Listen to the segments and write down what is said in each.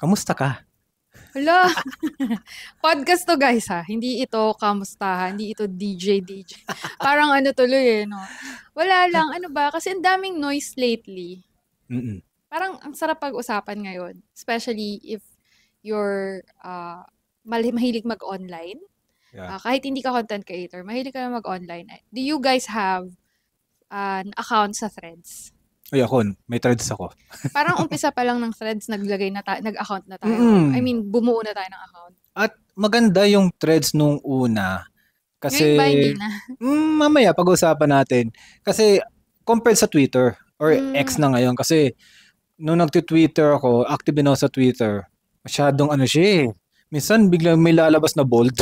Kamusta ka? Hala, podcast to guys ha. Hindi ito kamustahan, hindi ito DJ. Parang ano tuloy no. Wala lang, ano ba, kasi ang daming noise lately. Mm. Parang ang sarap pag-usapan ngayon. Especially if you're mahilig mag-online. Yeah. Kahit hindi ka content creator, mahilig ka na mag-online. Do you guys have an account sa Threads? Uy, ako, may threads ako. Parang umpisa pa lang ng Threads, nag-account na tayo. I Mm. mean, bumuo na tayo ng account. At maganda yung threads nung una. Ngayon ba, hindi Kasi, na? mamaya pag-usapan natin. Kasi, compared sa Twitter, or X Mm. na ngayon, kasi, nung nagti-Twitter ako, active din ako sa Twitter, masyadong ano siya eh. Minsan, biglang may lalabas na bold.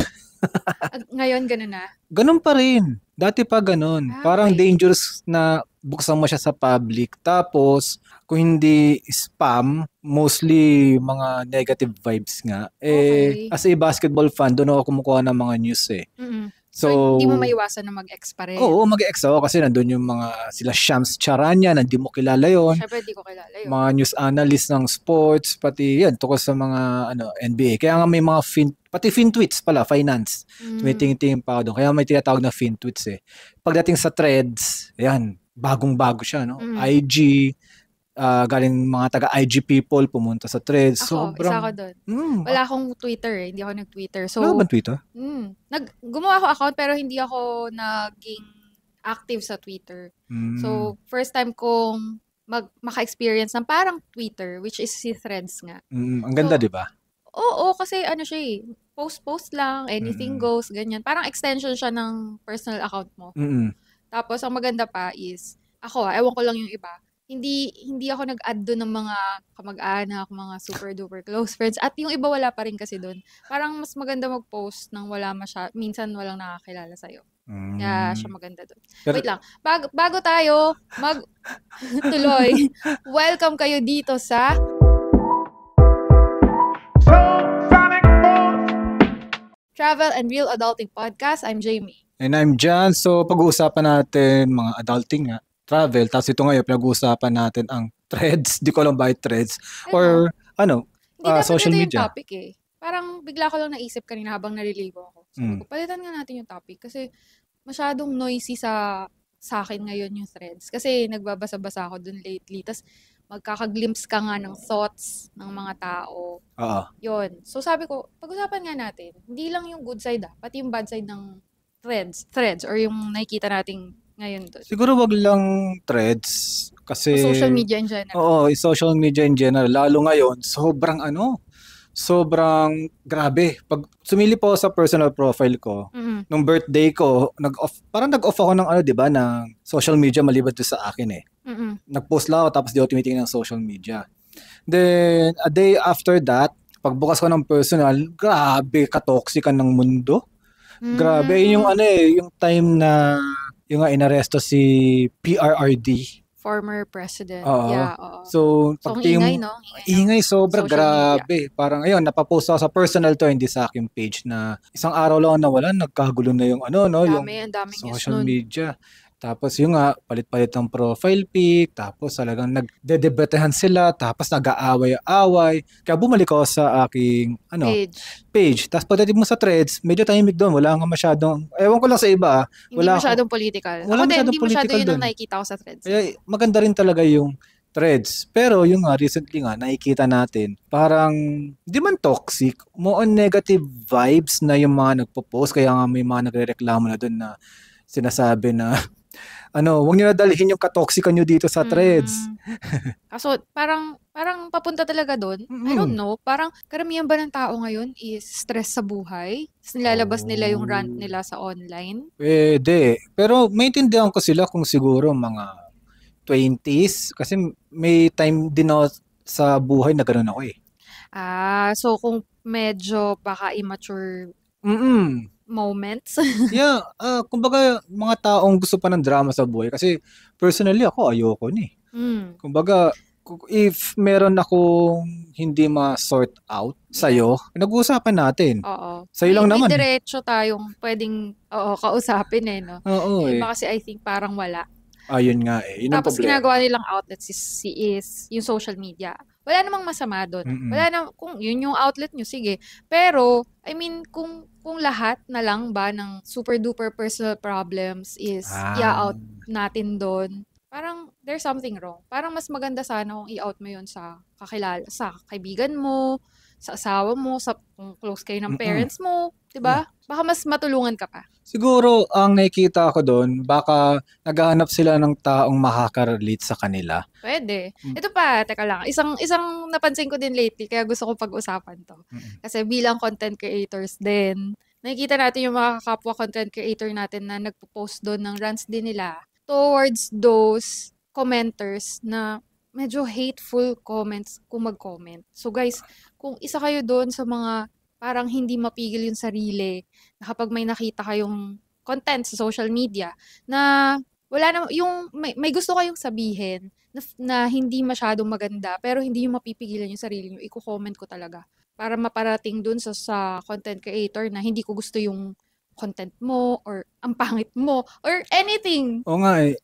Ngayon, gano'n na. Ganun pa rin. Dati pa ganun. Parang Okay. dangerous na buksan mo siya sa public. Tapos, kung hindi spam, mostly mga negative vibes nga. Okay. As a basketball fan, doon ako kumukuha ng mga news eh. Mm. So, So, hindi mo maiwasan na mag-ex pa rin. oo, mag-ex ako kasi nandun yung mga sila Shams Charania, hindi mo kilala yon. Siyempre, di ko kilala yun. Mga news analyst ng sports, pati yan, tungkol sa mga NBA. Kaya nga may mga pati fin tweets pala, finance. May tingin-tingin pa ako doon. Kaya may tinatawag na fin tweets eh. Pagdating sa threads, yan, bagong-bago siya, no? IG, galing mga taga-IG people pumunta sa threads. Isa ako doon. Wala akong Twitter eh. Hindi ako nag-Twitter. So, wala bang Twitter? gumawa ako account pero hindi ako naging active sa Twitter. So, first time kong maka-experience ng parang Twitter, which is si Threads nga. Ang ganda, So, di ba? Oo, kasi ano siya eh, post-post lang, anything goes, ganyan. Parang extension siya ng personal account mo. Tapos, ang maganda pa is, ewan ko lang yung iba, hindi ako nag-add doon ng mga kamag-anak, mga super duper close friends. At yung iba wala pa rin kasi doon. Parang mas maganda mag-post nang minsan walang nakakilala sa'yo. Kaya siya maganda doon. Wait lang, bago tayo tuloy, welcome kayo dito sa Travel and Real Adulting Podcast. I'm Jamie. And I'm John. So, pag-uusapan natin mga adulting nga, travel. Tapos ito ngayon, pag-uusapan natin ang threads. Di ko alam bakit threads. Or, social Hindi media. yung topic eh. Parang bigla ko lang naisip kanina habang naliligo ako. Sabi ko, palitan nga natin yung topic. Kasi masyadong noisy sa akin ngayon yung threads. Kasi nagbabasa-basa ako dun lately. Tapos magkakaglimpse ka nga ng thoughts ng mga tao. Yun. So sabi ko, pag-usapan nga natin, hindi lang yung good side pati yung bad side ng threads or yung nakikita nating ngayon doon. Siguro wag lang threads kasi social media in general. Oo, social media in general. Lalo ngayon, sobrang grabe. Pag sumili po sa personal profile ko, nung birthday ko, nag-off ako ng di ba, ng social media maliban to sa akin eh. Nag-post lang ako tapos di ako tumitingin ng social media. Then, a day after that, pagbukas ko ng personal, grabe katoxican ng mundo. Grabe, yung yung time na yung inaresto si PRRD. Former president. Yeah, oo. So, pati yung ingay, no? Ingay sobra, grabe. Media. Parang ayun, napapost ako sa personal to, hindi sa aking page na isang araw lang nawalan, nagkagulo na yung yung social media. Tapos yung palit-palit ng profile pic, tapos talagang nagdedebatehan sila, tapos nag-aaway-aaway. Kaya bumalik ako sa aking page. Tapos pagdating mo sa threads, medyo tahimik doon. Wala nga masyadong, ewan ko lang sa iba. Hindi masyadong political. Ako din, hindi masyado yun ang nakikita ko sa threads. Kaya maganda rin talaga yung threads. Pero yung recently nakikita natin, parang di man toxic, more on negative vibes na yung mga nagpo-post. Kaya nga may mga nagre-reklamo na doon na sinasabi na huwag niyo na dalhin yung katoxican niyo dito sa threads. Kaso parang papunta talaga doon. I don't know, parang karamihan ba ng tao ngayon is stress sa buhay? Nilalabas nila yung rant nila sa online? Pwede. Pero maintindihan ko sila kung siguro mga 20s kasi may time din ako sa buhay na ganoon ako eh. So kung medyo baka immature moments. Yeah, kumbaga mga taong gusto pa ng drama sa buhay kasi personally ako ayoko ni. Kumbaga if meron akong hindi ma-sort out sa'yo, nag-uusapan natin. Oo. Sa'yo lang naman. May diretso tayong pwedeng kausapin no? Oo Iba kasi I think parang wala. Ayun nga eh. Yun ang Tapos problema. ginagawa nilang outlets is yung social media. wala namang masama doon. Wala na, kung yun yung outlet nyo, sige. Pero, I mean, kung lahat na lang ba ng super duper personal problems is i-out natin doon, parang there's something wrong. Parang mas maganda sana kung i-out mo yun sa kakilala, sa kaibigan mo, sa asawa mo, sa kung close kayo ng parents mo, 'di ba? Baka mas matulungan ka pa. Siguro ang nakikita ko doon, baka naghahanap sila ng taong makaka-relate sa kanila. Pwede. Ito pa, teka lang. Isang napansin ko din lately, kaya gusto ko pag-usapan 'to. Kasi bilang content creators din, nakikita natin yung mga kapwa content creator natin na nagpo-post doon ng rants din nila towards those commenters na medyo hateful comments kung mag-comment. So guys, kung isa kayo doon sa mga parang hindi mapigil yung sarili, na kapag may nakita kayong content sa social media, na wala na, yung may gusto kayong sabihin na hindi masyadong maganda, pero hindi yung mapipigilan yung sarili nyo, i-comment ko talaga. Para maparating dun sa content creator na hindi ko gusto yung content mo, or ang pangit mo, or anything. Oo nga eh.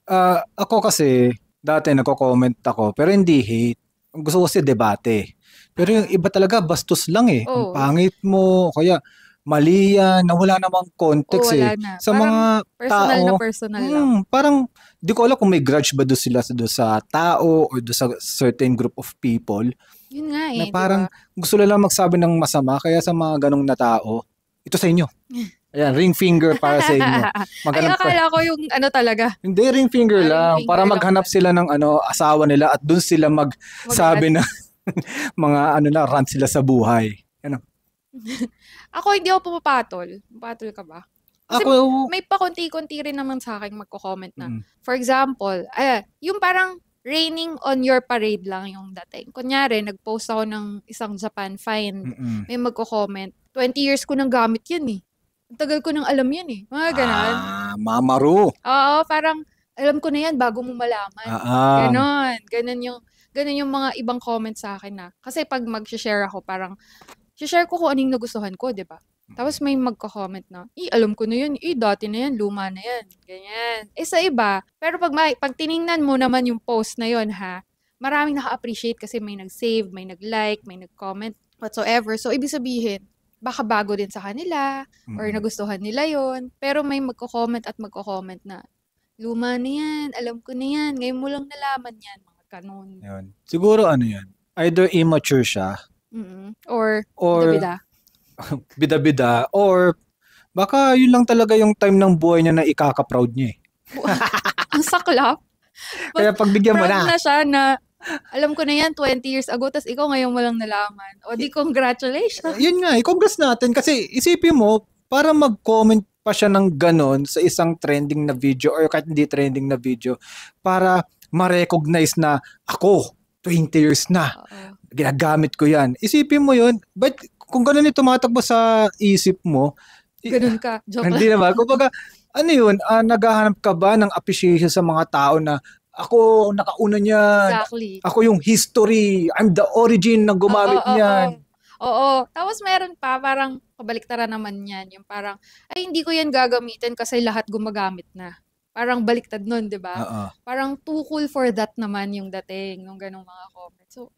Ako kasi, dati nagko-comment ako, pero hindi hate. Gusto ko kasi debate. Pero yung iba talaga, bastos lang eh. Ang pangit mo, kaya mali yan, na wala namang context wala eh. na. Sa Parang mga personal tao, na personal lang. Parang, di ko alam kung may grudge ba doon sila doon sa tao or doon sa certain group of people. Yun nga eh, na parang gusto lang magsabi ng masama, kaya sa mga ganong na tao, ito sa inyo. Ayan, ring finger para sa inyo. Ay, akala ko yung ano talaga. Hindi, ring finger lang. Ring finger para lang maghanap sila ng asawa nila at doon sila magsabi na mga rant sila sa buhay. Ano? Ako hindi ako pumapatol. Pumapatol ka ba? Kasi may pakunti-kunti rin naman sa akin magko-comment na. For example, yung parang raining on your parade lang yung dating. Kunyari, nag-post ako ng isang Japan find. May magko-comment. 20 years ko nang gamit yan eh. Ang tagal ko nang alam yan eh. Mga ganon. Mamaru. Oo, parang alam ko na yan bago mo malaman. Ganon. Ganon yung mga ibang comments sa akin na. Kasi pag mag-share ako, parang share ko kung anong nagustuhan ko, di ba? Tapos may magko-comment na, alam ko na yun, dati na yan, luma na yan. Ganyan. Sa iba, pero pag tiningnan mo naman yung post na yun, maraming naka-appreciate kasi may nag-save, may nag-like, may nag-comment, whatsoever. So, ibig sabihin, baka bago din sa kanila, or nagustuhan nila yon. Pero may magko-comment at magko-comment na, luma na yan, alam ko na yan, ngayon mo lang nalaman yan, mga kanon. Yun. Siguro yan, either immature siya, or bida-bida. Bida-bida, or baka yun lang talaga yung time ng buhay niya na ikaka-proud niya eh. Ang saklap. Kaya pagbigyan mo na. Proud na siya na, alam ko na yan 20 years ago, tas ikaw ngayon mo lang nalaman. O di congratulations. Yun nga, congrats natin. Kasi isipin mo, para mag-comment pa siya ng ganon sa isang trending na video or kahit hindi trending na video, para ma-recognize na ako, 20 years na, ginagamit ko yan. Isipin mo yun, but kung ganon yung tumatakbo sa isip mo, ganun ka. Joke hindi naman. Kumbaga, yun, naghahanap ka ba ng appreciation sa mga tao na ako, nakauna niyan. Exactly. Ako yung history. I'm the origin na gumamit niyan. Oo. Tapos meron pa, parang kabaliktaran naman yan. Yung parang, hindi ko yan gagamitin kasi lahat gumagamit na. Parang baliktad nun, di ba? Parang too cool for that naman yung dating, yung ganong mga comments. So,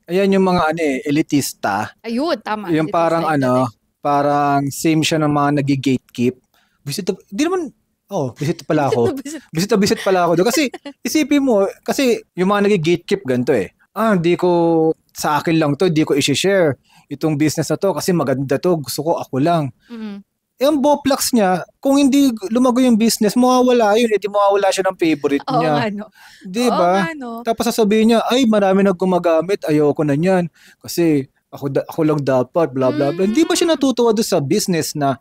ayan yung mga elitista. Ayun, tama. Yung parang parang same siya ng mga nagi-gatekeep. Di naman, visit pala ako. Visit pala ako doon. Kasi isipin mo, kasi yung mga nagi-gatekeep ganito eh. Di ko, sa akin lang to, di ko i-share itong business na to kasi maganda to, gusto ko ako lang. Yung Boplax niya, kung hindi lumago yung business, mawawala yun. Di mawawala siya ng favorite niya. Di ba? Tapos sasabihin niya, marami na gumagamit, ayoko na niyan. Kasi ako lang dapat, blah, blah, blah. Hindi ba siya natutuwa doon sa business na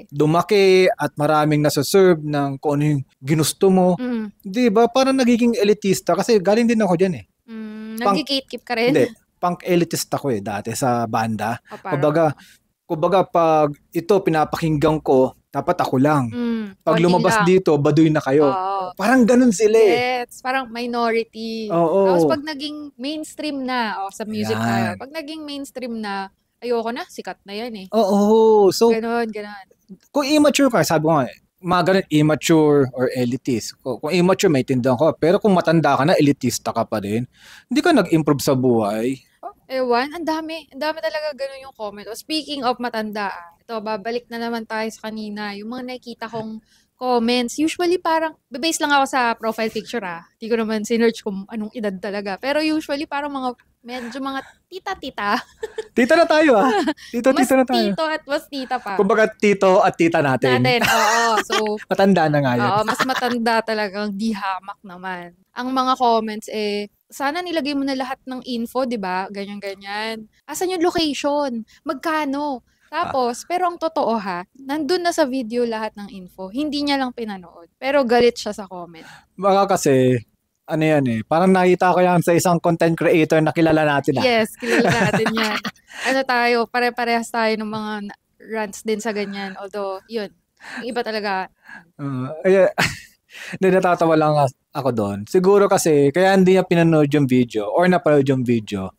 lumaki at maraming nasa-serve ng kung ano yung ginusto mo? Di ba? Parang nagiging elitista kasi galing din ako dyan eh. Nag-gatekeep ka rin? Hindi. Punk elitist ako dati sa banda. Kumbaga pag ito pinapakinggan ko, dapat ako lang. Pag lumabas lang dito, baduy na kayo. Parang ganun sila eh. Yes, parang minority. Tapos pag naging mainstream na, sa music tayo, pag naging mainstream na, ayoko na, sikat na yan eh. So, ganon. Kung immature ka, sabi ko nga, mga ganun, immature or elitist. Kung immature, may tindahan ko. Pero kung matanda ka na, elitista ka pa rin, hindi ka nag-improve sa buhay. Ewan, ang dami. Ang dami talaga ganun yung comment. Speaking of matanda, ito, babalik na naman tayo sa kanina. Yung mga nakikita kong comments, usually parang, base lang ako sa profile picture Hindi ko naman sinearch kung anong edad talaga. Pero usually parang medyo mga tita-tita. Tita na tayo Tito-tito na tayo. Mas tito at mas tita pa. Kumbaga tito at tita natin. Oo. So, matanda na nga yun. Oo, mas matanda talagang di hamak naman. Ang mga comments sana nilagay mo na lahat ng info, di ba? Ganyan-ganyan. Asan yung location? Magkano? Tapos, pero ang totoo nandun na sa video lahat ng info. Hindi niya lang pinanood. Pero galit siya sa comment. Baka kasi, parang nakita ko yan sa isang content creator na kilala natin Yes, kilala natin yan. Tayo, pare-parehas tayo ng mga rants din sa ganyan. Although, yun, yung iba talaga. Natatawa lang ako doon. Siguro kasi, kaya hindi niya pinanood yung video or napanood yung video.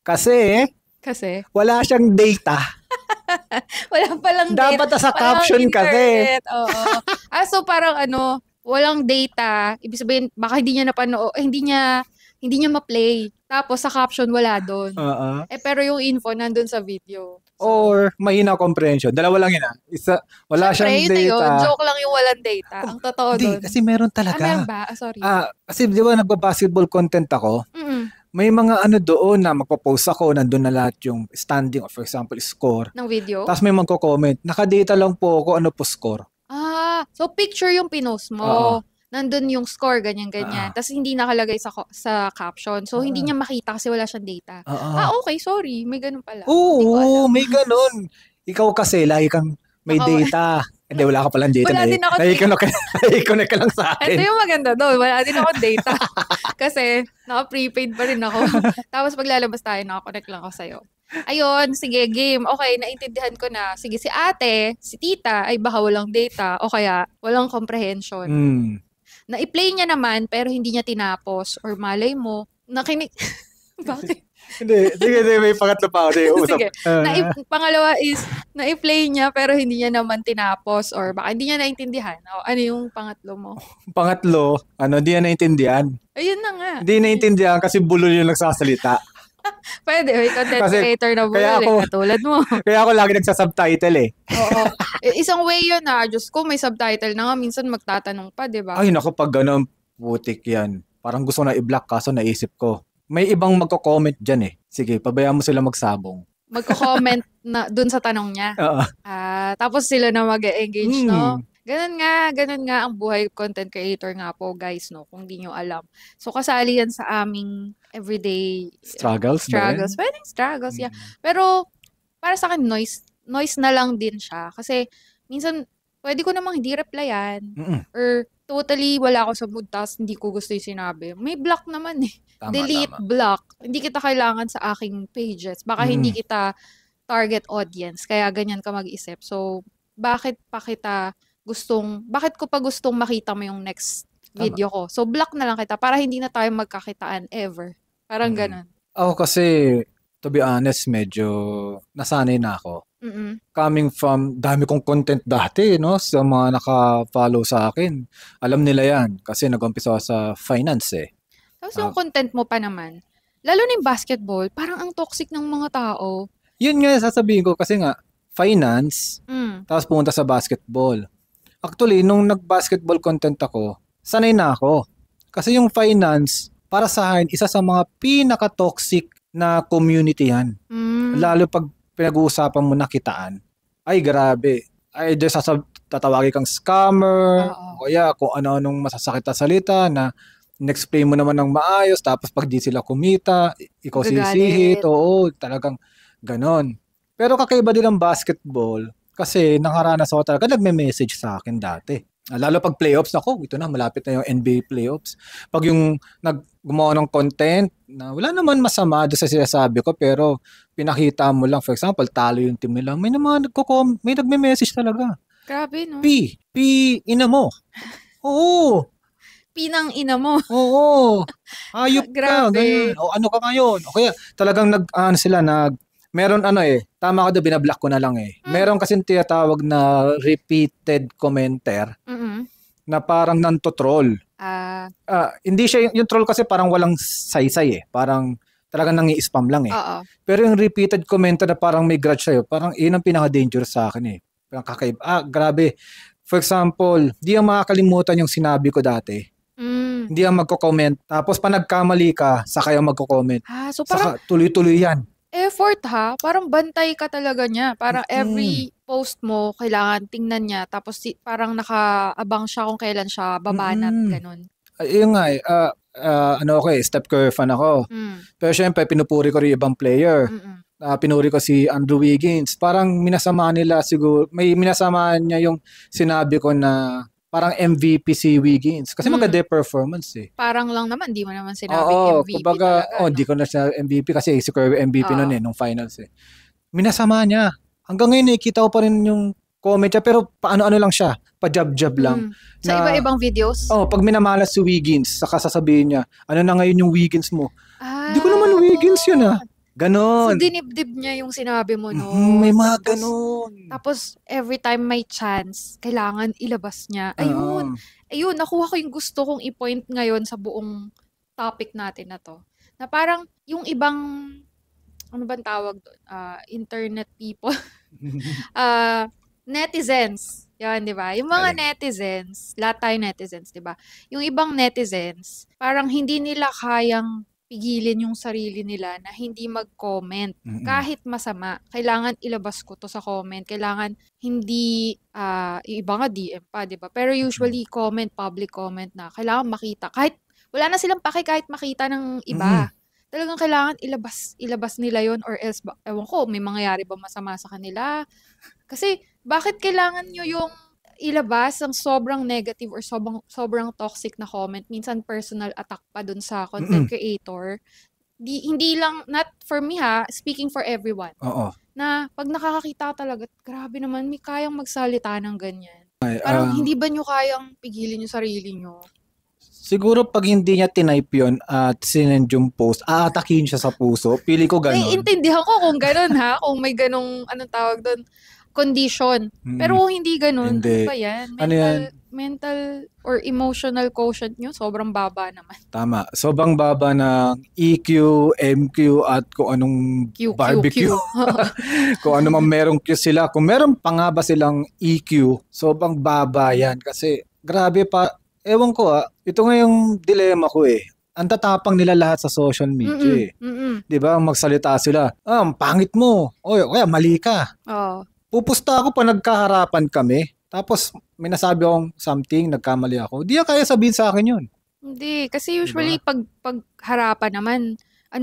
Kasi wala siyang data. Wala palang data. Dapat sa caption kasi. Oo. So parang walang data. Ibig sabihin, baka hindi niya napanood, hindi niya ma-play. Tapos sa caption wala doon. Pero yung info nandun sa video. Or mahina comprehension. Dalawa lang yun Isa, wala siyang data. Yun. Joke lang yung walang data. Ang totoo doon. Hindi, kasi meron talaga. Meron ba? Sorry. Kasi di ba nagba-basketball content ako? May mga doon na magpo-post ako, nandun na lahat yung standing or for example, score. Ng video? Tapos may magko-comment. Nakadata lang po ako ano po score. So picture yung pinost mo. Nandun yung score, ganyan-ganyan. Tapos hindi nakalagay sa caption. So hindi niya makita kasi wala siyang data. Okay, sorry. May ganun pala. Oo, may ganun. Ikaw kasi, lagi kang may data. Hindi, wala ka palang data. Wala din ako Nai-connect ka lang sa akin. Ito yung maganda doon. Wala din ako data. Kasi naka-prepaid pa rin ako. Tapos paglalabas tayo, naka-connect lang ako sa'yo. Ayun, sige, game. Okay, naintindihan ko na. Sige, si ate, si tita, ay baka walang data o kaya walang comprehension. Na-i-play niya naman pero hindi niya tinapos or malay mo, nakinig... Bakit? Hindi, may pangatlo pa ako. Sige. Pangalawa is, na-i-play niya pero hindi niya naman tinapos or baka hindi niya naintindihan. Ano yung pangatlo mo? Pangatlo, hindi niya naintindihan. Ayun na nga. Hindi naintindihan kasi bulol yung nagsasalita. Pwede, may content creator na bulol katulad mo. Kaya ako lagi nagsasubtitle Oo. Isang way yun Diyos ko, may subtitle na nga, minsan magtatanong pa, di ba? Ay, naku, pag ganun, putik yan. Parang gusto na i-block kaso naisip ko. May ibang magko-comment dyan Sige, pabayaan mo sila magsabong. Magko-comment na dun sa tanong niya. Tapos sila na mag-engage, no? Ganun nga ang buhay content creator nga po, guys, no? Kung di nyo alam. So, kasali yan sa aming everyday struggles. Pwedeng struggles, yeah. Pero, para sa akin, noise na lang din siya. Kasi, minsan, pwede ko namang hindi replyan. Or, totally wala ako sa mood, tapos hindi ko gusto yung sinabi. May block naman Delete, block. Hindi kita kailangan sa aking pages. Baka hindi kita target audience. Kaya ganyan ka mag-isip. So, bakit ko pa gustong makita mo yung next video ko? So, block na lang kita para hindi na tayo magkakitaan ever. Parang ganun. Ako kasi, to be honest, medyo nasanay na ako. Coming from, dami kong content dati, no? Sa mga naka-follow sa akin. Alam nila yan. Kasi nag-umpisa ako sa finance Tapos yung content mo pa naman, lalo na yung basketball, parang ang toxic ng mga tao. Yun nga sasabihin ko kasi nga, finance, tapos pumunta sa basketball. Actually, nung nag-basketball content ako, sanay na ako. Kasi yung finance, para sa akin, isa sa mga pinaka-toxic na community yan. Lalo pag pinag-uusapan mo na kitaan. Ay, grabe. Ay, just tatawagin kang scammer, o kaya kung ano-anong masasakit na salita na in-explain mo naman ng maayos, tapos pag di sila kumita, ikaw sisihit. Oo, talagang ganon. Pero kakaiba din ang basketball kasi nakaranas ako talaga, nagme-message sa akin dati. Lalo pag playoffs, ito na, malapit na yung NBA playoffs. Pag yung gumawa ng content, na wala naman masama doon sa sinasabi ko, pero pinakita mo lang, for example, talo yung team nila, may nagme-message talaga. Grabe, no? Ina mo. Oo. Pinang ina mo. Oo. Ayop ka. Grabe. Ganyan. O ano ka ngayon? O kaya talagang Meron tama ka doon, binablock ko na lang eh. Meron kasing tinatawag na repeated commenter na parang nanto-troll. Hindi siya, yung troll kasi parang walang saysay eh. Parang talagang nangi-spam lang eh. Pero yung repeated commenter na parang may grudge sa'yo, parang yun ang pinaka-dangerous sa akin eh. Parang kakaiba. Grabe. For example, di ang makakalimutan yung sinabi ko dati. Hindi ang magko-comment. Tapos pa nagkamali ka, saka yung magko-comment. So parang saka tuloy-tuloy yan. Effort ha? Parang bantay ka talaga niya. Parang every post mo, kailangan tingnan niya. Tapos parang nakaabang siya kung kailan siya babanat. Ganun. Yun nga eh. Steph Curry fan ako. Pero syempre, pinupuri ko rin ibang player. Pinuri ko si Andrew Wiggins. Parang minasama nila siguro. May minasama niya yung sinabi ko na parang MVP si Wiggins. Kasi maganda yung performance eh. Parang lang naman, di mo naman sinabing MVP kumbaga, talaga. Di ko na siya MVP kasi si Curry MVP noon nung finals eh. Minasama niya. Hanggang ngayon nakikita ko pa rin yung comment niya pero paano-ano lang siya. Pa-jab-jab lang. Sa iba-ibang videos? Pag minamalas si Wiggins, saka sasabihin niya, ano na ngayon yung Wiggins mo? Di ko naman Wiggins yun Ganon. So, dinibdib niya yung sinabi mo, no? May mga ganon. Tapos, every time may chance, kailangan ilabas niya. Ayun, nakuha ko yung gusto kong i-point ngayon sa buong topic natin na to. Na parang, yung ibang, ano bang tawag doon? Internet people. Netizens. Yan, di ba? Yung mga netizens, lahat tayo netizens, di ba? Yung ibang netizens, parang hindi nila kayang pigilin yung sarili nila na hindi mag-comment. Kahit masama, kailangan ilabas ko to sa comment. Kailangan hindi, yung iba nga DM pa, di ba? Pero usually, public comment na. Kailangan makita. Kahit, wala na silang pake kahit makita ng iba. Talagang kailangan ilabas nila yon or else, ewan ko, may mangyayari ba masama sa kanila? Kasi, bakit kailangan nyo yung ilabas ang sobrang negative or sobrang toxic na comment, minsan personal attack pa dun sa content creator. Hindi lang, not for me speaking for everyone. Na pag nakakakita talaga, grabe naman, may kayang magsalita ng ganyan. Parang hindi ba nyo kayang pigilin yung sarili nyo? Siguro pag hindi niya tinype yun at sinend yung post, aatakin siya sa puso. Pili ko ganun. Intindihan ko kung ganun kung may ganung, anong tawag doon, condition. Pero hindi ganun. Hindi. Ano ba yan? Mental or emotional quotient nyo, sobrang baba naman. Tama. Sobrang baba ng EQ, MQ, at kung anong barbecue. Kung ano man merong Q sila. Kung meron pa nga ba silang EQ, sobrang baba yan. Kasi grabe pa. Ewan ko ito nga yung dilema ko eh. Ang tatapang nila lahat sa social media eh. 'Di ba? Magsalita sila. Ang pangit mo. O kaya mali ka. Pupusta ako pa nagkaharapan kami. Tapos may nasabi akong something, nagkamali ako. Di kaya sabihin sa akin yun. Hindi. Kasi usually pag harapan naman,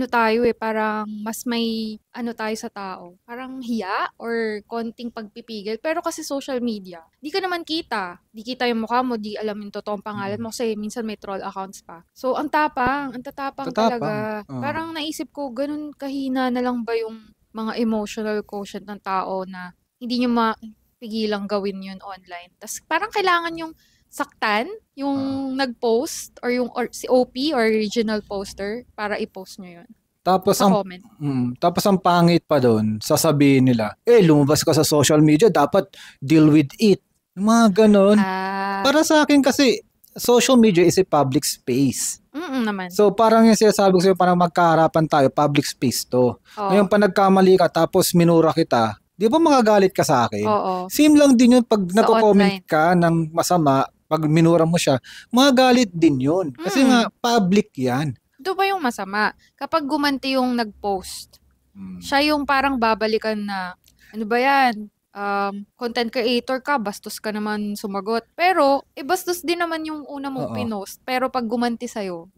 tayo parang mas may tayo sa tao. Parang hiya or konting pagpipigil. Pero kasi social media, di ka naman kita. Di kita yung mukha mo, di alam yung totoong pangalan mo kasi minsan may troll accounts pa. So, ang tatapang talaga. Parang naisip ko, ganun kahina na lang ba yung mga emotional quotient ng tao na hindi nyo mapigilang gawin yun online. Tapos parang kailangan yung saktan, yung nag-post or si OP or original poster para i-post nyo yun. Tapos sa comment. Tapos ang pangit pa doon, sasabihin nila, lumabas ka sa social media, dapat deal with it. Mga ganon. Para sa akin kasi, social media is a public space. Naman. So parang yung sinasabi ko sa'yo, parang magkaharapan tayo, public space to. Ngayon pa nagkamali ka, tapos minura kita, di ba magagalit ka sa akin? Same lang din yun pag nagko-comment ka ng masama, pag minura mo siya, magagalit din yun. Kasi nga, public yan. Ito ba yung masama? Kapag gumanti yung nag-post, siya yung parang babalikan na, ano ba yan? Content creator ka, bastos ka naman sumagot. Pero, bastos din naman yung una mong pinost. Pero pag gumanti sa'yo,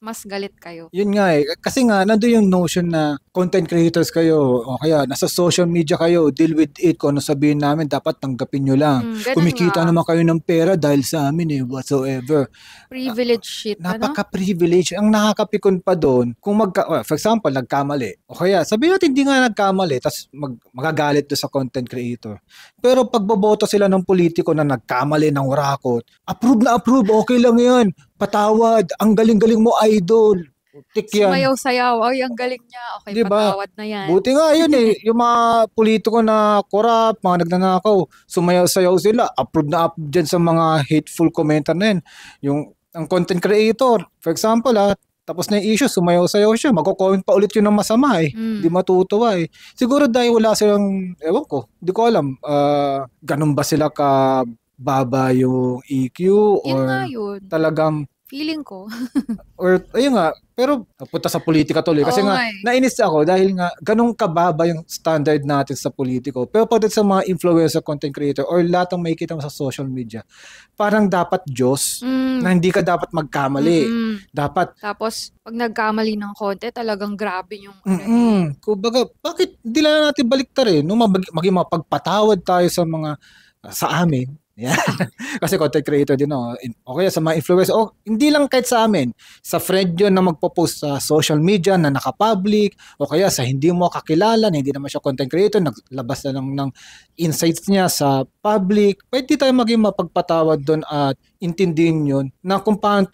mas galit kayo. Yun nga kasi nga, nandun yung notion na content creators kayo, o kaya nasa social media kayo, deal with it, kung ano sabihin namin, dapat tanggapin nyo lang. Kumikita naman kayo ng pera dahil sa amin whatsoever. Privilege shit, Napaka-privilege. Ang nakakapikon pa doon, kung for example, nagkamali, o kaya sabihin natin hindi nga nagkamali, tapos magagalit doon sa content creator. Pero pagboboto sila ng politiko na nagkamali ng warakot, approve na approve, okay lang yan. Patawad, ang galing-galing mo, idol. Tik yan. Sumayaw-sayaw. Ay, ang galing niya. Okay, Diba? patawad na yan. Buti nga yun eh. Yung mga politiko na corrupt, mga nagnanakaw, sumayaw-sayaw sila. Upload na upload dyan sa mga hateful commenter na yun. Ang content creator, for example tapos na yung issue, sumayaw-sayaw siya. Magko-comment pa ulit yun ng masama eh. Di matutuwa eh. Siguro dahil wala silang, ewan ko, di ko alam, ganun ba sila ka baba yung EQ Yun or nga yun. talagang Feeling ko. or ayun nga, pero napunta sa politika tuloy kasi Oo nga nga eh. nainis ako dahil nga ganun kababa yung standard natin sa politiko. Pero pagdating sa mga influencer, content creator or lahat ng makikita mo sa social media, parang dapat Diyos na hindi ka dapat magkamali. Dapat Tapos pag nagkamali ng konti, talagang grabe yung kumbaga, bakit hindi lang natin baliktarin no? Maging mapagpatawad tayo sa mga sa amin. Yeah. Kasi content creator din ako. Okay, sa mga influencer, hindi lang kahit sa amin. Sa friend yun na magpo-post sa social media na naka-public o kaya sa hindi mo kakilala na hindi naman siya content creator, naglabas na lang ng insights niya sa public. Pwede tayo maging mapagpatawad doon at intindihin yun na kung paano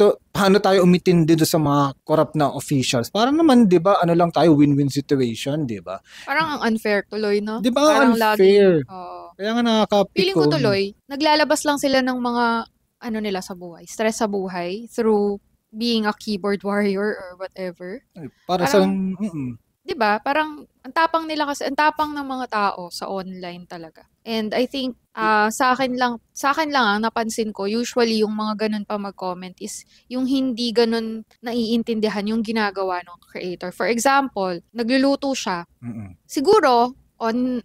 tayo umitindi doon sa mga corrupt na officials. Para naman, di ba, ano lang tayo, win-win situation, di ba? Parang ang unfair tuloy, no? Di ba Parang unfair? laging, Kaya nga nakakapikon. feeling ko tuloy, naglalabas lang sila ng mga ano nila sa buhay, stress sa buhay through being a keyboard warrior or whatever. Para Parang, sa 'di ba? Parang ang tapang nila kasi, ang tapang ng mga tao sa online talaga. And I think sa akin lang ang napansin ko, usually yung mga ganun pa mag-comment is yung hindi ganun naiintindihan yung ginagawa ng creator. For example, nagluluto siya. Siguro on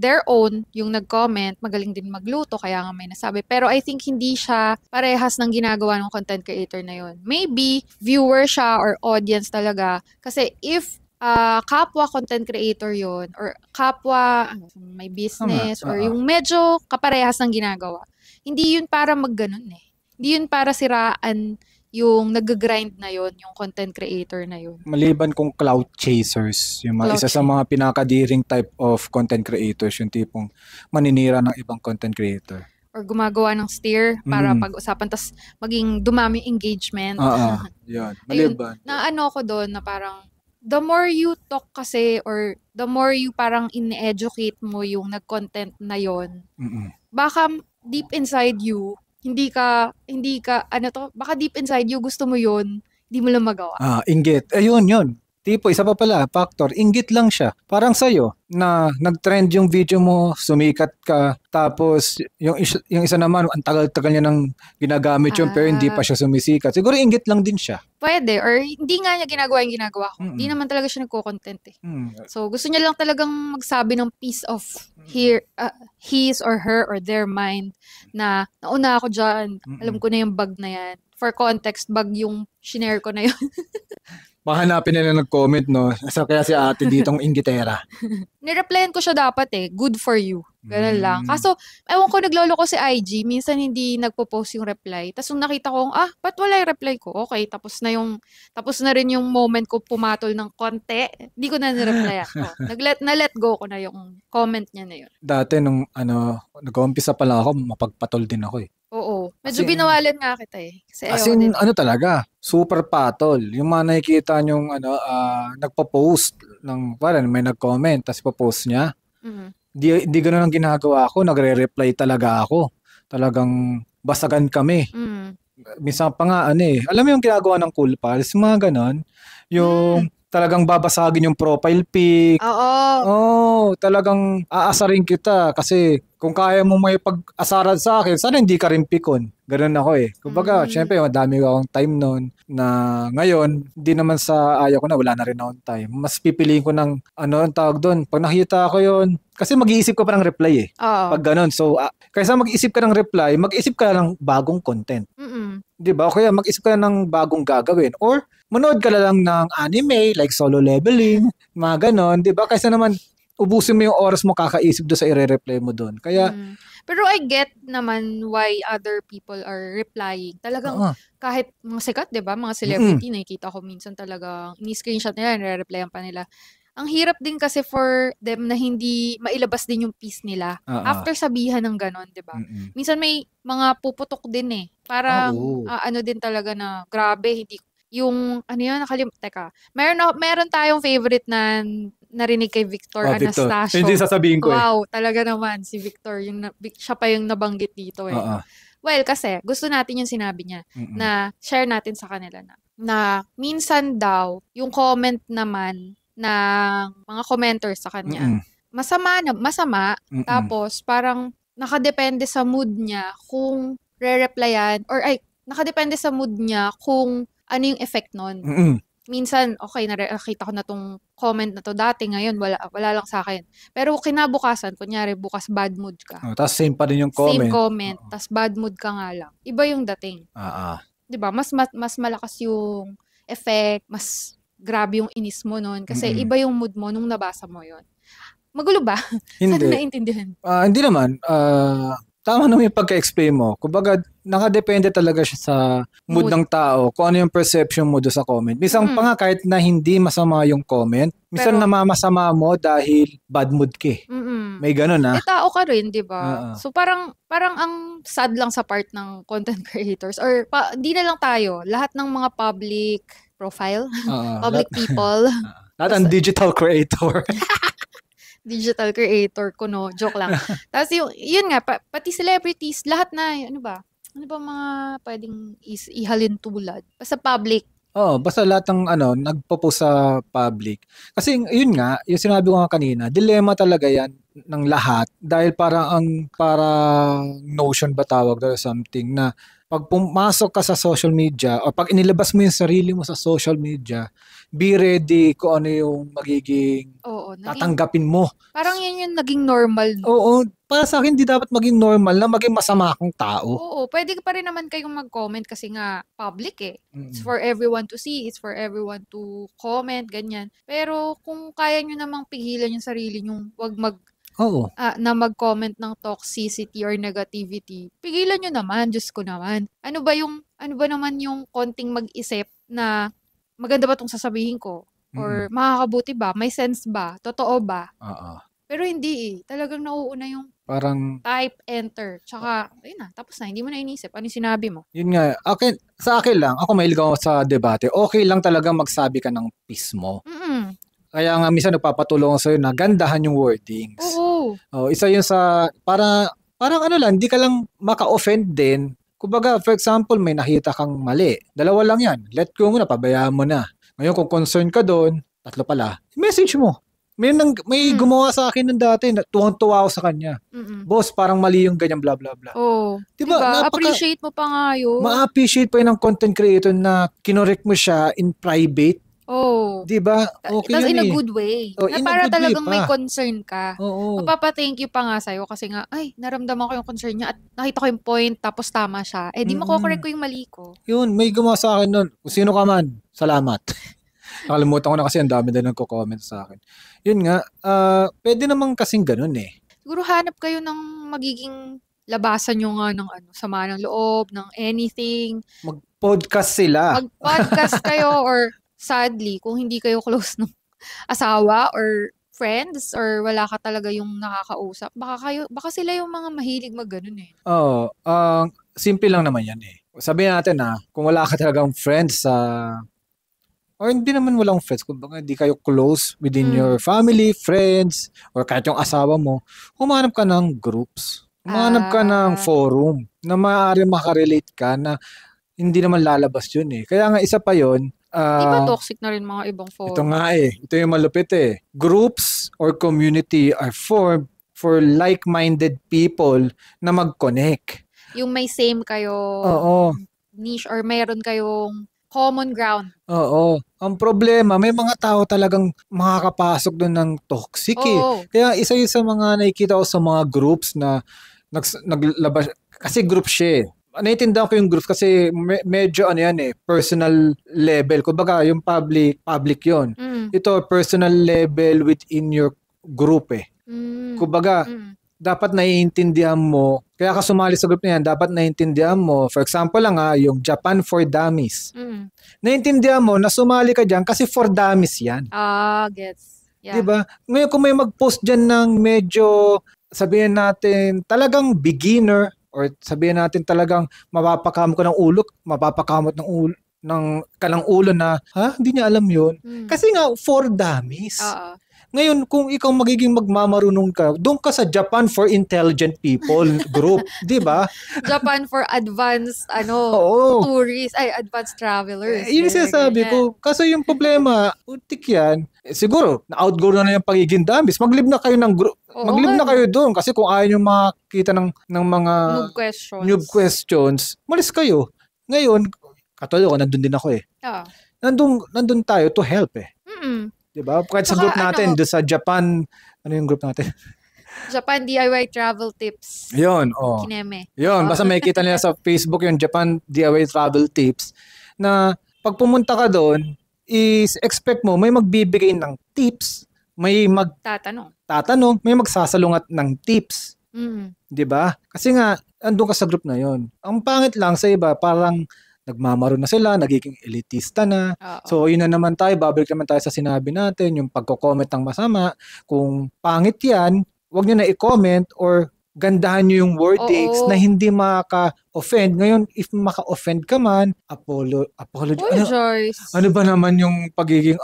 their own, yung nag-comment, magaling din magluto, kaya nga may nasabi. Pero I think hindi siya parehas ng ginagawa ng content creator na yun. Maybe, viewer siya or audience talaga. Kasi if kapwa content creator yon or kapwa may business or yung medyo kaparehas ng ginagawa, hindi yun para magganon eh. Hindi yun para siraan yung nag-grind na yon, yung content creator na yon. Maliban kung clout chasers, yung isa sa mga pinakadiring type of content creators, yung tipong maninira ng ibang content creator. Or gumagawa ng steer para pag-usapan, tas maging dumami engagement. Yan. Maliban. Ayun, na ano ko doon na parang the more you talk kasi or the more you parang in-educate mo yung nag-content na yon, baka deep inside you, baka deep inside you gusto mo yun, hindi mo lang magawa. Inggit. Yun. Tipo, isa pa pala, factor, inggit lang siya. Parang sa'yo, na nag-trend yung video mo, sumikat ka, tapos yung isa naman, ang tagal-tagal niya nang ginagamit yun, pero hindi pa siya sumisikat. Siguro inggit lang din siya. Pwede, or hindi nga niya ginagawa yung ginagawa ko. Hindi naman talaga siya nagko-content eh. So, gusto niya lang talagang magsabi ng piece of his or her or their mind na nauna ako dyan, alam ko na yung bug na yan. For context, bug yung shinare ko na yun. Mahanapin nila nag-comment, no? Kaya si ate ditong inggitera. Nireplyan ko siya dapat eh. Good for you. Ganun lang. Kaso, ewan ko, naglolo ko si IG. Minsan hindi nagpo-post yung reply. Tapos nung nakita ko, ba't wala yung reply ko? Okay, tapos na rin yung moment ko pumatol ng konti. Hindi ko na nireplyan. Na-let go ko na yung comment niya na yun. Dati nung nag-umpisa pa lang ako, mapagpatol din ako eh. Oo. Medyo binawalan nga kita eh. As in, talaga, super patol. Yung mga nakikita nyong nagpo-post ng, parang may nag-comment, tapos ipo-post niya. Di ganun ang ginagawa ko. Nagre-reply talaga ako. Talagang basagan kami. Minsan pa nga, alam mo yung ginagawa ng Cool Pals, mga ganon. Yung talagang babasagin yung profile pic. Oo. Talagang aasarin kita kasi kung kaya mo may pag-asaran sa akin, sana hindi ka rin pikon. Ganun ako eh. Kumbaga, syempre, madami akong time noon na ngayon, hindi naman sa ayaw ko na, wala na rin akong time. Mas pipiliin ko ng, ang tawag doon, pag nakita ko yun, kasi mag-iisip ka pa ng reply eh. Pag ganun. So, kaysa mag-iisip ka ng reply, mag-isip ka ng bagong content. Diba? O kaya mag-isip ka ng bagong gagawin. Or, manood ka lang ng anime, like Solo Leveling, mga ganon. Diba? Kaysa naman, ubusin mo yung oras mo kakaisip doon sa i-reply mo doon. Kaya, pero I get naman why other people are replying. Talagang kahit mga sikat, 'di ba? Mga celebrity, nakikita ko minsan talaga ni-screenshot nila, nire-replyan pa nila. Ang hirap din kasi for them na hindi mailabas din yung piece nila after sabihan ng ganon, 'di ba? Minsan may mga puputok din eh. Parang din talaga na grabe, yung, ano yun, teka, meron tayong favorite na narinig kay Victor Victor. Anastasio. Hindi sasabihin ko Wow, talaga naman, si Victor, siya pa yung nabanggit dito eh. Well, kasi gusto natin yung sinabi niya na share natin sa kanila na minsan daw, yung comment naman ng mga commenters sa kanya, masama, tapos parang nakadepende sa mood niya kung re-replyan nakadepende sa mood niya kung ano yung effect nun. Minsan, okay, nakita ko na tong comment na to dati, ngayon wala lang sa akin. Pero kinabukasan, kunyari bukas bad mood ka. Tapos same pa rin yung comment. Same comment, tapos bad mood ka nga lang. Iba yung dating. 'Di ba? Mas malakas yung effect, mas grabe yung inis mo nun kasi iba yung mood mo nung nabasa mo yon. Magulo ba? Hindi. Sana naintindihan. Hindi naman. Tama naman yung pagka-explain mo. Kumbaga, nakadepende talaga siya sa mood ng tao, kung ano yung perception mo doon sa comment. Minsan pa nga kahit na hindi masama yung comment, minsan namamasama mo dahil bad mood ka eh. May ganun tao ka rin, di ba? So parang ang sad lang sa part ng content creators or di na lang tayo, lahat ng mga public profile, public people. Lahat ang digital creator. Digital creator ko, no? Joke lang. Tapos yun nga, pati celebrities, lahat na, ano ba mga pwedeng ihalin tulad? Basta public. Basta lahat ng nagpo-post sa public. Kasi yun nga, yung sinabi ko nga kanina, dilemma talaga yan ng lahat dahil parang notion ba tawag or something na pag pumasok ka sa social media o pag inilabas mo yung sarili mo sa social media, be ready kung ano yung magiging tatanggapin mo. Parang yan yung naging normal. No? Oo. Para sa akin, di dapat maging normal na maging masama kang tao. Oo. Pwede pa rin naman kayong mag-comment kasi nga public eh. It's for everyone to see. It's for everyone to comment, ganyan. Pero kung kaya nyo namang pigilan yung sarili nyo, wag na mag-comment ng toxicity or negativity, pigilan nyo naman, Diyos ko naman. Ano ba naman yung konting mag-isip na maganda ba itong sasabihin ko? Or makakabuti ba? May sense ba? Totoo ba? Pero hindi eh. Talagang nauuna yung parang type, enter. Tsaka, ayun na, tapos na. Hindi mo na inisip. Ano yung sinabi mo? Yun nga. Sa akin lang, ako mahilig ako sa debate. Okay lang talaga magsabi ka ng peace mo. Kaya nga minsan nagpapatulong sa'yo na gandahan yung wordings. Isa yun sa, parang hindi ka lang maka-offend din. Kumbaga, for example, may nakita kang mali. Dalawa lang yan. Let go mo na, pabayaan mo na. Ngayon, kung concern ka doon, 3 pala, message mo. May gumawa sa akin ng dati, tuwang-tuwa ako sa kanya. Boss, parang mali yung ganyan, blah, blah, blah. Diba? Appreciate mo pa nga yun. Ma-appreciate pa yun ng content creator na kinorek mo siya in private. Diba? Okay Tapos yun in a good way. Na para talagang may concern ka. Mapapa-thank you pa nga sa'yo kasi nga, ay, naramdaman ko yung concern niya at nakita ko yung point tapos tama siya. Di mako-correct ko yung mali ko. Yun, may gumawa sa akin nun. Kung sino ka man, salamat. Nakalimutan ko na kasi ang dami din nagko-comment sa akin. Yun nga, pwede namang kasing ganun eh. Siguro hanap kayo ng magiging labasan nyo nga ng sama ng loob, ng anything. Mag-podcast sila. Mag-podcast kayo or sadly, kung hindi kayo close ng asawa or friends or wala ka talaga yung nakakausap, baka sila yung mga mahilig mag-ganun eh. Simple lang naman yan eh. Sabihin natin kung wala ka talagang friends or hindi naman walang friends, kung hindi kayo close within your family, friends, or kahit yung asawa mo, humanap ka ng groups. Humanap ka ng forum na maaari makarelate ka na hindi naman lalabas yun eh. Kaya nga isa pa yun, di ba toxic na rin mga ibang forum? Ito nga eh. Ito yung malupit eh. Groups or community are formed for like-minded people na mag-connect. Yung may same kayo niche or mayroon kayong common ground. Ang problema, may mga tao talagang makakapasok doon ng toxic eh. Kaya isa yun sa mga nakikita ko sa mga groups na naglabas. Kasi group siya eh. Naiintindihan ko yung groups kasi medyo personal level. Kumbaga, yung public yon. Ito, personal level within your group eh. Kumbaga, dapat naiintindihan mo, kaya ka sumali sa group na yan, dapat naiintindihan mo, for example lang yung Japan for Dummies. Naiintindihan mo na sumali ka dyan kasi for dummies yan. Gets. Yeah. Diba? Ngayon kung may mag-post dyan ng medyo, sabihin natin, talagang beginner, or sabihin natin talagang mapapakamot ng ulo, ng ulo na, hindi niya alam yun. Kasi nga, for dummies. Ngayon, kung ikaw magiging magmamarunong ka, doon ka sa Japan for Intelligent People group, di ba? Japan for advanced, tourists, advanced travelers. Yun yung sinasabi ko. Kasi yung problema, utik yan. Siguro, na-outgrow na yung pagiging dummies. Mag-live na kayo ng group. Mag-live na kayo doon. Kasi kung ayaw nyo makita ng mga noob questions, malis kayo. Ngayon, katulad ko, nandun din ako eh. Nandun tayo to help eh. Diba? Kahit sa group natin, doon sa Japan, ano yung group natin? Japan DIY Travel Tips. Yun, Kineme. Yun, basta makikita nila sa Facebook yung Japan DIY Travel Tips na pag pumunta ka doon, is expect mo, may magbibigay ng tips, may tatanong, may magsasalungat ng tips. Diba? Kasi nga, andun ka sa group na yun. Ang pangit lang sa iba, parang nagmamaro na sila, nagiging elitista na. So, yun na naman tayo, babalik naman tayo sa sinabi natin, yung pagko-comment ng masama. Kung pangit yan, huwag nyo na i-comment or gandahan nyo yung wordings na hindi maka-offend. Ngayon, if maka-offend ka man, apologize. Ano ba naman yung pagiging,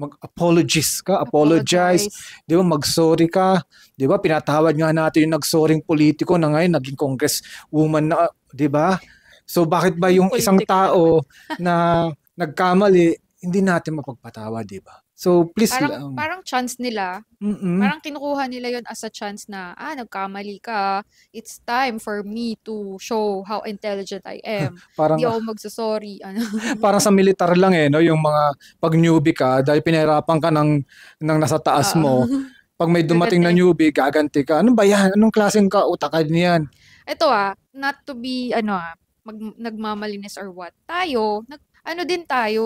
mag-apologize ka, apologize. Di ba, mag-sorry ka. Di ba, pinatawad nga natin yung nag-sorryng politiko na ngayon, naging congresswoman na, di ba? So, bakit ba yung isang tao na nagkamali, hindi natin mapagpatawad, di ba? So, please parang chance nila. Parang kinukuha nila yon as a chance na, nagkamali ka. It's time for me to show how intelligent I am. Hindi ako magsasorry. Parang sa militar lang no? Yung mga pag newbie ka, dahil pinahirapan ka ng nasa taas mo, pag may dumating na newbie, gaganti ka. Ano ba yan? Anong klaseng kautakan niyan? Ito not to be, nagmamalinis or what. Tayo,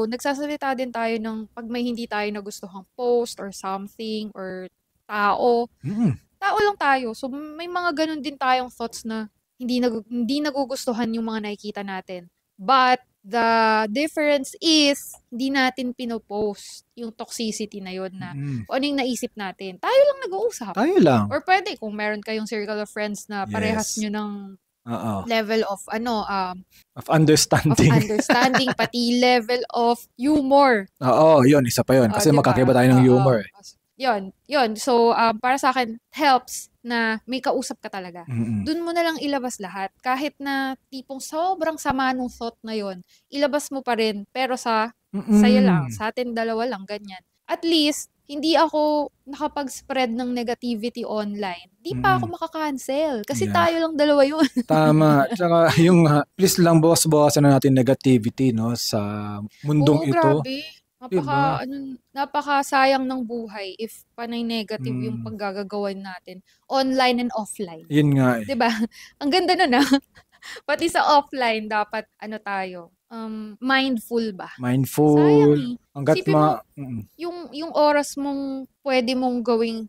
nagsasalita din tayo ng pag may hindi tayo nagustuhang post or something or tao. Tao lang tayo. So, may mga ganun din tayong thoughts na hindi nagugustuhan yung mga nakikita natin. But, the difference is, hindi natin pinopost yung toxicity na yun na ano yung naisip natin. Tayo lang nag-uusap. Tayo lang. Or pwede, kung meron kayong circle of friends na parehas nyo ng level of of understanding. Pati level of humor. Yun, isa pa yun. Kasi diba? Magkakaiba tayo ng humor. Yun. So, para sa akin, helps na may kausap ka talaga. Doon mo na lang ilabas lahat. Kahit na tipong sobrang sama nung thought na yun, ilabas mo pa rin. Pero sa'yo lang, sa atin dalawa lang, ganyan. At least, hindi ako nakapag-spread ng negativity online. Di pa ako makakancel. Kasi tayo lang dalawa yun. Tama. Tsaka yung, please lang bawasan na natin negativity, no, sa mundong ito. Grabe. Napakasayang ng buhay if panay negative yung paggagawin natin. Online and offline. Yun nga eh. Diba? Ang ganda nun Pati sa offline, dapat tayo. Mindful ba? Mindful. Sayang eh. Hanggat yung oras mong pwede mong gawing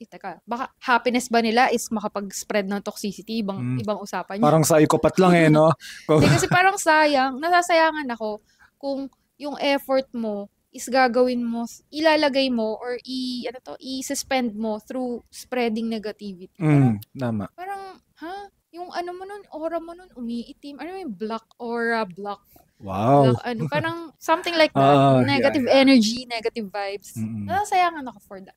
teka, baka happiness ba nila is makapag-spread ng toxicity, ibang usapan niya. Parang psychopath lang no? Kasi parang nasasayangan ako kung yung effort mo is gagawin mo, ilalagay mo or i-suspend mo through spreading negativity. Tama. Parang, yung aura mo nun, umiitim. Yung black aura, black. Wow. Black, parang something like that. Negative energy, negative vibes. Nasasayangan ako for that.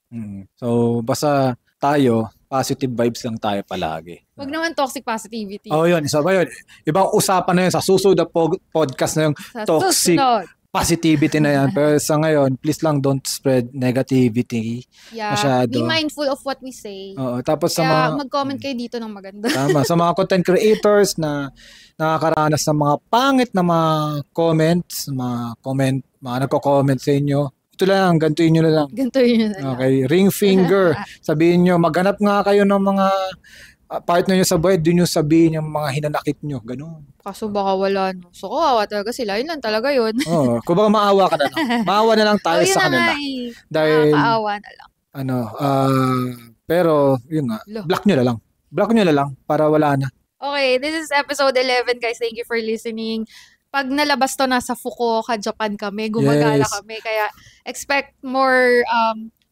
So, basta tayo, positive vibes lang tayo palagi. Wag naman toxic positivity. Yun. Isa ba yun? Ibang usapan na yun sa susunod na podcast na yung toxic positivity na yan. Pero sa ngayon, please lang don't spread negativity. Masyado. Be mindful of what we say. Tapos mag-comment kayo dito ng maganda. Tama. Sa mga content creators na nakakaranas ng mga pangit na mga comments, mga nagko-comment sa inyo, ito lang, gantuin nyo na lang. Okay, ring finger. Sabihin nyo, maghanap nga kayo ng mga partner nyo sa buhay, doon nyo sabihin yung mga hinanakit nyo. Ganun. Kaso baka wala, no? So, kawawa talaga sila. Yun lang talaga yun. Kung baka maawa ka na lang. Maawa na lang tayo sa kanila. Dahil, nakakaawa na lang. Pero, yun nga, block nyo na lang. Block nyo na lang para wala na. Okay, this is episode 11, guys. Thank you for listening. Pag nalabas to, nasa Fukuoka, Japan kami. Gumagala kami. Kaya, expect more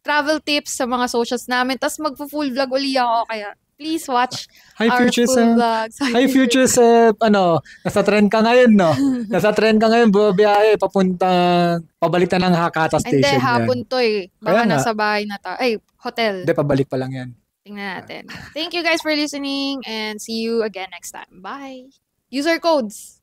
travel tips sa mga socials namin. Tapos, magpo-full vlog uli ako. Kaya, please watch Hi, our Future full Sep. vlogs. Hi, Future Sep. Nasa trend ka ngayon, no? Nasa trend ka ngayon, bumabiyahe, pabalik na ng Hakata Hindi, Station yan. hapon to eh. Baka nasa bahay na ta. Ay, hotel. Hindi, pabalik pa lang yan. Tingnan natin. Thank you guys for listening and see you again next time. Bye. User codes.